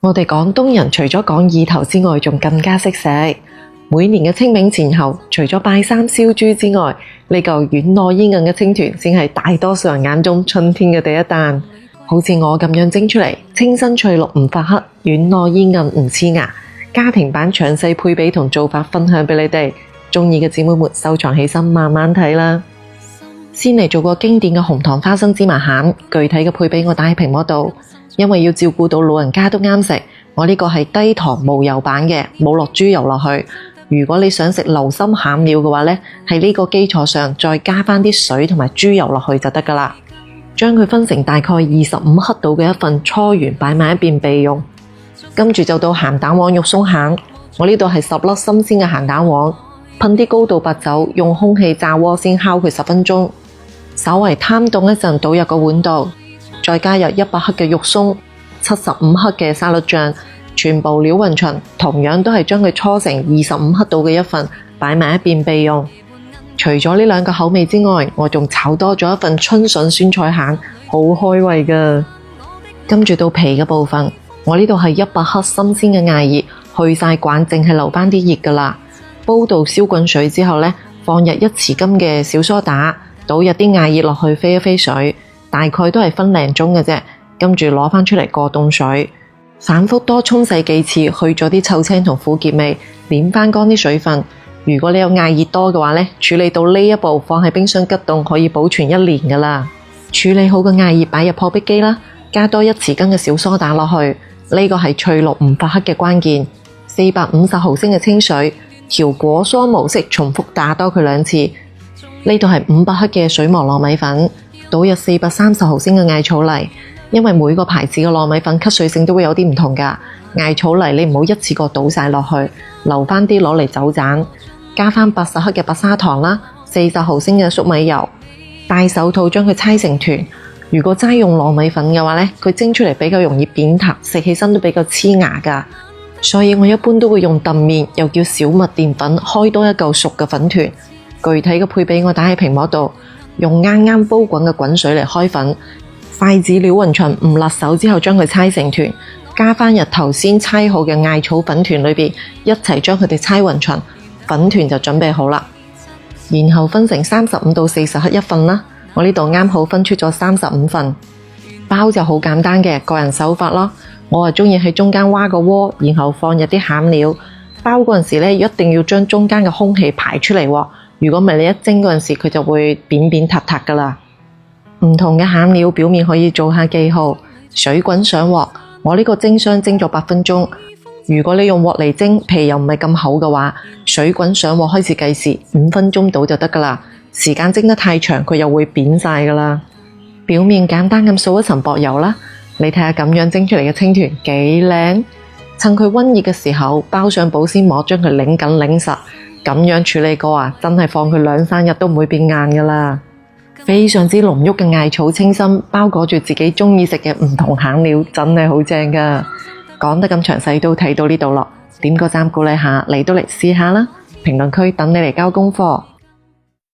我哋廣東人除咗講意頭之外，仲更加識食。每年嘅清明前後，除咗拜三燒豬之外，呢嚿軟糯煙韌嘅青團先係大多數人眼中春天嘅第一彈。好似我咁樣蒸出嚟，清新翠綠唔發黑，軟糯煙韌唔黐牙。家庭版詳細配比同做法分享俾你哋，鍾意嘅姊妹們收藏起身慢慢睇啦。先嚟做個經典嘅紅糖花生芝麻餡，具體嘅配比我打喺屏幕度。因為要照顧到老人家都啱食，我呢個係低糖無油版嘅，冇落豬油落去。如果你想食流心餡料嘅話呢，喺呢個基礎上再加返啲水同埋豬油落去就得㗎喇。將佢分成大概25克度嘅一份，搓完擺埋一邊備用。跟住就到鹹蛋黃肉鬆餡，我呢度係10粒新鮮嘅鹹蛋黃，噴啲高度白酒，用空氣炸鍋先烤佢10分鐘，稍為攤凍一陣，倒入個碗度。再加入100克嘅肉鬆，75克嘅沙律醬，全部料勻勻，同樣都係將佢搓成25克度嘅一份，擺埋一邊備用。除咗呢兩個口味之外，我仲炒多咗一份春筍酸菜餡，好開胃㗎。跟住到皮嘅部分，我呢度係100克新鮮嘅艾葉，去晒管，淨係留返啲葉㗎喇。煲到燒滾水之後呢，放入1匙羹嘅小蘇打，倒入啲艾葉落去，飛一飛水。大概都係分零鐘嘅啫，跟住攞返出嚟過凍水，反覆多沖洗幾次，去咗啲臭青同苦澀味，捻返乾啲水分。如果你有艾葉多嘅話呢，處理到呢一步，放喺冰箱急凍可以保存1年㗎喇。處理好個艾葉擺入破壁機啦，加多1匙羹嘅小蘇打落去，呢個係翠綠唔發黑嘅關鍵。450毫升嘅清水，調果蔬模式重複打多佢2次。呢度係500克嘅水磨糯米粉。倒入430毫升嘅艾草泥，因為每個牌子嘅糯米粉吸水性都會有啲唔同㗎。艾草泥你唔好一次過倒晒落去，留返啲攞嚟走盞。加返80克嘅白砂糖啦，40毫升嘅粟米油，戴手套將佢搓成團。如果齋用糯米粉嘅話呢，佢蒸出嚟比較容易扁塌，食起身都比較黐牙㗎。所以我一般都會用澄麵，又叫小麥澱粉，開多一嚿熟嘅粉團。具體嘅配比我打喺屏幕度。用啱啱煲滾嘅滾水嚟開粉，筷子撩勻勻唔辣手之後，將佢搓成團，加返入頭先搓好嘅艾草粉團裏邊，一齊將佢哋搓勻勻，粉團就準備好啦。然後分成35到40克一份啦，我呢度啱好分出咗35份。包就好簡單嘅，個人手法咯。我係鍾意喺中間挖個窩，然後放入啲餡料。包嗰陣時呢，一定要將中間嘅空氣排出嚟喎。如果唔係你一蒸嗰陣時，佢就會扁扁塌塌㗎喇。唔同嘅餡料表面可以做下記號。水滾上鑊，我呢個蒸箱蒸咗8分鐘。如果你用鑊嚟蒸，皮又唔係咁厚嘅話，水滾上鑊開始計時，5分鐘到就得㗎喇。時間蒸得太長，佢又會扁晒㗎喇。表面簡單咁掃一層薄油啦，你睇下咁樣蒸出嚟嘅青團幾靚。趁佢溫熱嘅時候，包上保鮮膜，將佢擰緊擰實。咁樣處理過啊，真係放佢2、3日都唔會變硬㗎喇。非常之濃郁嘅艾草清新，包裹住自己鍾意食嘅唔同餡料，真係好正㗎。講得咁詳細都睇到呢度咯，點個讚鼓勵下，嚟都嚟試下啦。評論區等你嚟交功課。